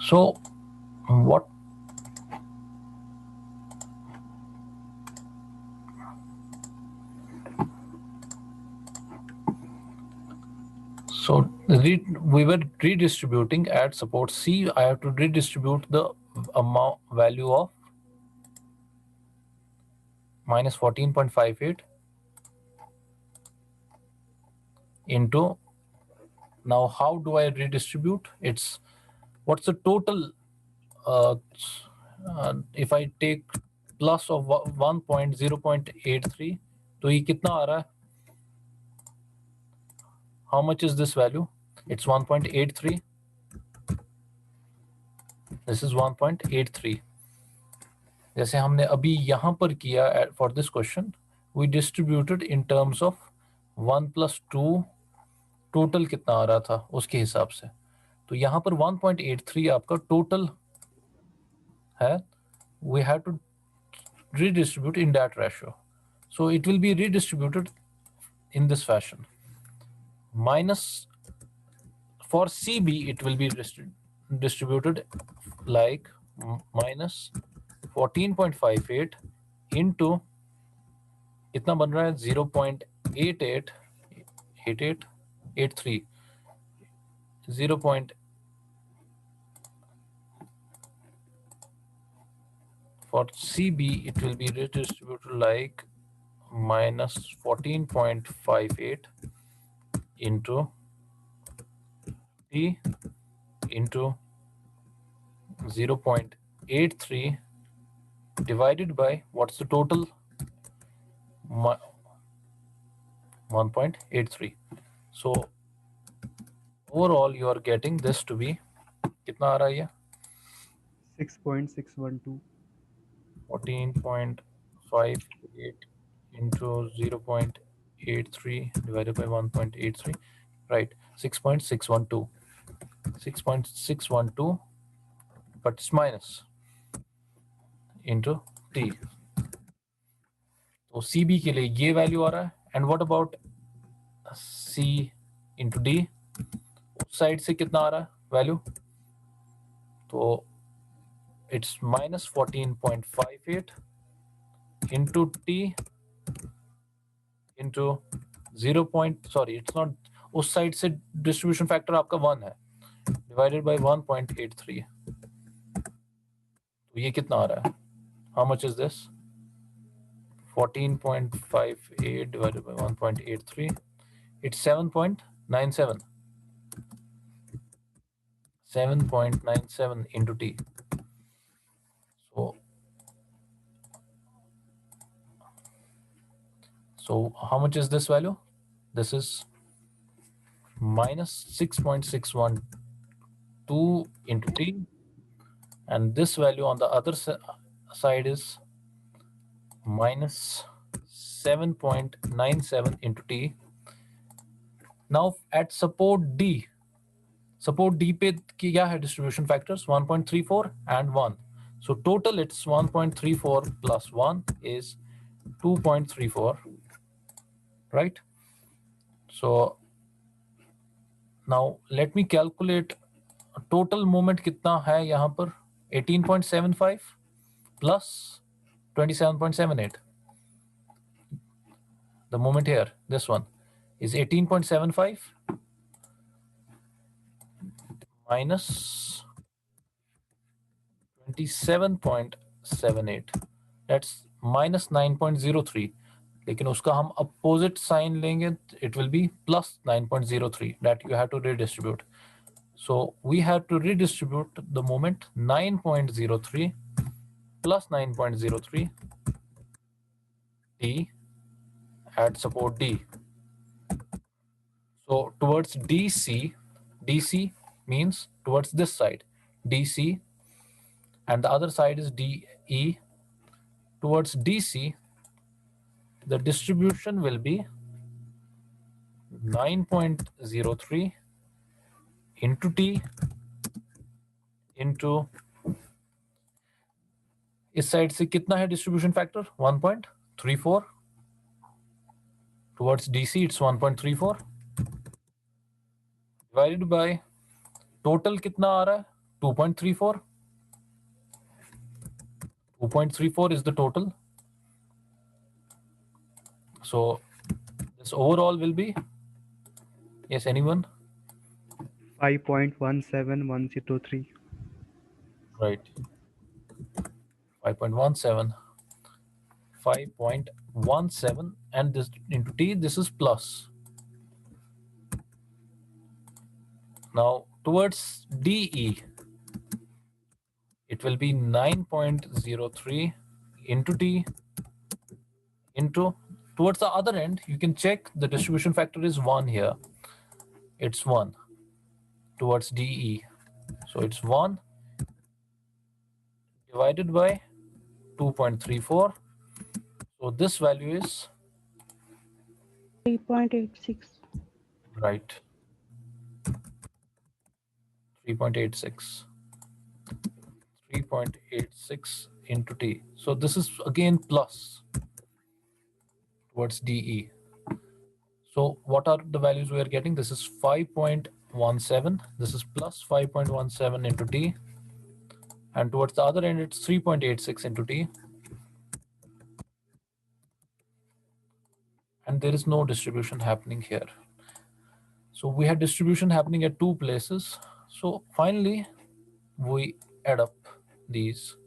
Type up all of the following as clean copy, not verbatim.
So what we were redistributing at support C. I have to redistribute the amount value of minus 14.58 into, now how do I redistribute? It's what's the total if I take plus of 1.0.83, तो ये कितना आ रहा है? How much is this value? It's 1.83. This is 1.83. जैसे हमने अभी यहाँ पर किया for this question, we distributed in terms of 1 plus 2, total कितना आ रहा था उसके हिसाब से. तो यहाँ पर 1.83 आपका total है. We have to redistribute in that ratio. So it will be redistributed in this fashion. Minus for CB, it will be distributed like minus 14.58 into कितना बन रहा है 0.8883 0. For CB, it will be redistributed like minus 14.58 into T into 0.83 divided by what's the total? 1.83. So overall you are getting this to be कितना आ रहा है ये? 6.612. 14.58 into 0.83 divided by 1.83, right? 6.612. 6.612, but it's minus into T. तो CB के लिए ये value आ रहा है. And what about C into D? उस साइड से कितना आ रहा है वैल्यू? तो it's minus 14.58 into T into 0. Sorry, it's not. उस साइड से डिस्ट्रीब्यूशन फैक्टर आपका 1 है डिवाइडेड बाय 1.83. तो ये कितना आ रहा है? How much is this? 14.58 divided by 1.83. It's 7.97. 7.97 into T. So how much is this value? This is minus 6.612 into T, and this value on the other side is minus 7.97 into T. Now at support D पे क्या है distribution factors? 1.34 and 1. So total it's 1.34 plus 1 is 2.34, right? So now let me calculate total moment कितना है यहाँ पर? 18.75 plus 27.78. The moment here, this one is 18.75 minus 27.78. That's minus 9.03. लेकिन उसका हम opposite sign लेंगे, it will be plus 9.03 that you have to redistribute. So we have to redistribute the moment 9.03 plus 9.03 T at support D. So towards DC means towards this side, DC, and the other side is DE. Towards DC, the distribution will be 9.03 into T into, इस side से कितना है distribution factor? 1.34. Towards DC it's 1.34 divided by total कितना आ रहा है? 2.34. 2.34 is the total. So this overall will be, yes, anyone? 5.17103. Right. 5.17. 5.17, and this into t, this is plus. Now towards DE, it will be 9.03 into t into, towards the other end, you can check the distribution factor is 1 here. It's 1 towards DE. So it's 1 divided by 2.34. So this value is 3.86. right, 3.86. 3.86 into t. So this is again plus towards DE. So what are the values we are getting? This is 5.17. This is plus 5.17 into t. And towards the other end, it's 3.86 into t. And there is no distribution happening here. So we had distribution happening at two places. So finally, we add up these.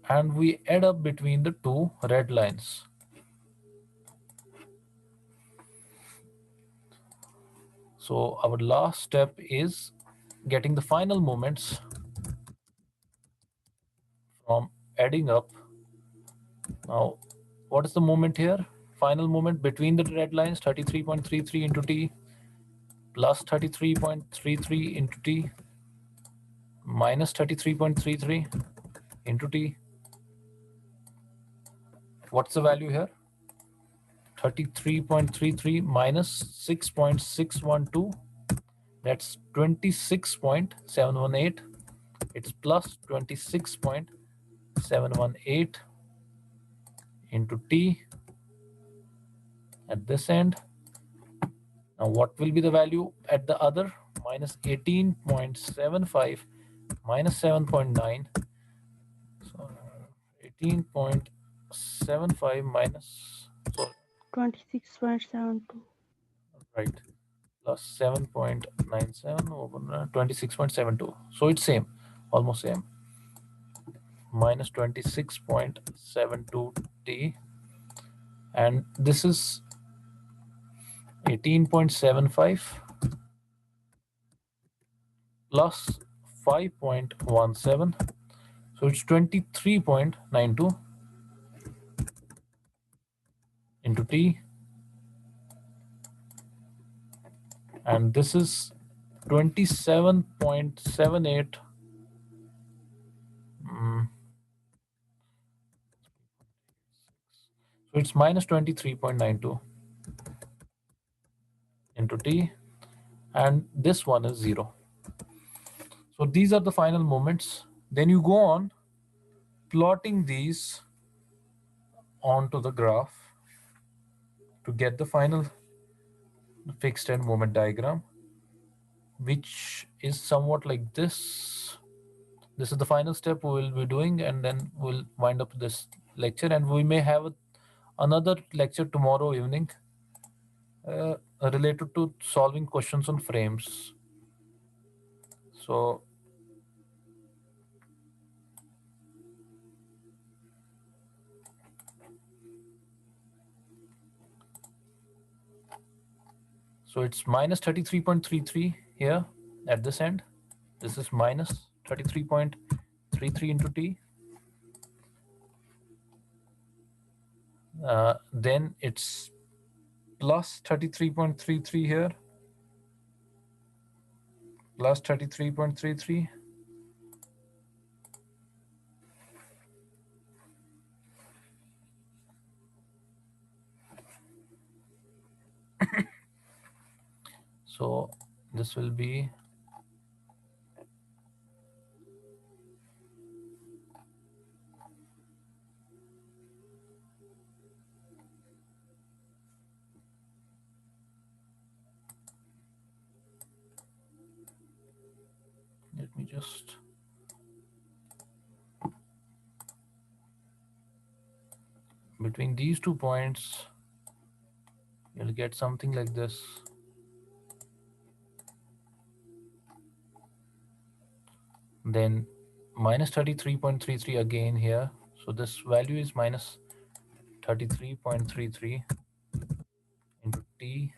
And we add up between the two red lines. So our last step is getting the final moments from adding up. Now, what is the moment here? Final moment between the red lines, 33.33 into t plus 33.33 into t minus 33.33 into t. What's the value here? 33.33 minus 6.612. That's 26.718. It's plus 26.718 into t at this end. Now what will be the value at the other? Minus 18.75 minus 7.9. So 18.75 minus, so 26.72. right, plus 7.97 over 26.72. So it's same, almost same. Minus 26.72 t, and this is 18.75 plus 5.17, so it's 23.92 into t, and this is 27.78. So it's minus 23.92 into t, and this one is 0. So these are the final moments. Then you go on plotting these onto the graph to get the final fixed end moment diagram, which is somewhat like this. This is the final step we will be doing, and then we'll wind up this lecture, and we may have another lecture tomorrow evening related to solving questions on frames. So it's minus 33.33 here at this end. This is minus 33.33 into t. Then it's plus 33.33 here, plus 33.33. So this will be first. Between these 2 points, you'll get something like this. Then minus 33.33 again here. So this value is minus 33.33 into t.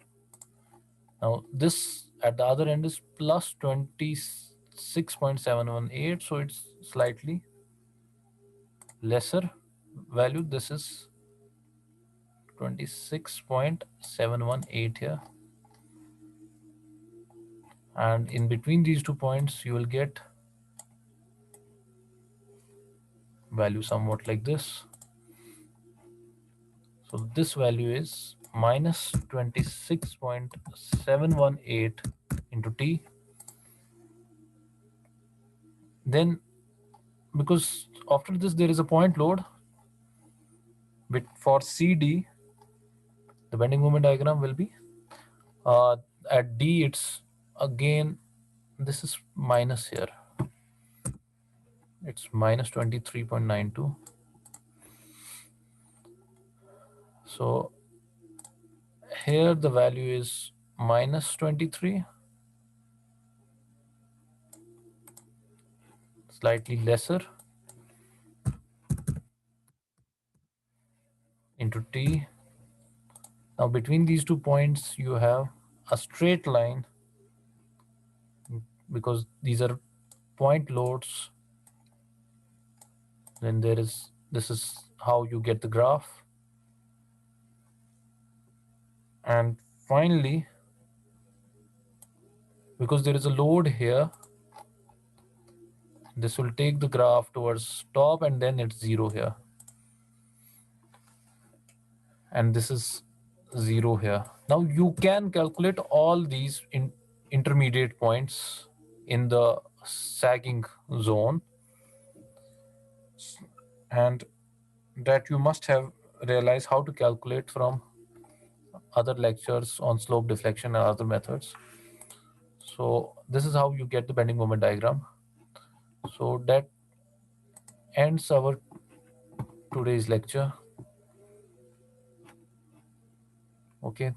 Now this at the other end is plus 26.718, so it's slightly lesser value. This is 26.718 here. And in between these 2 points, you will get value somewhat like this. So this value is minus 26.718 into t. Then, because after this there is a point load, but for CD, the bending moment diagram will be at D, it's again, this is minus here. It's minus 23.92. So here the value is minus 23, slightly lesser, into T. Now between these 2 points, you have a straight line because these are point loads. Then this is how you get the graph. And finally, because there is a load here, this will take the graph towards top and then it's 0 here. And this is 0 here. Now you can calculate all these intermediate points in the sagging zone, and that you must have realized how to calculate from other lectures on slope deflection and other methods. So this is how you get the bending moment diagram. So that ends our today's lecture. Okay.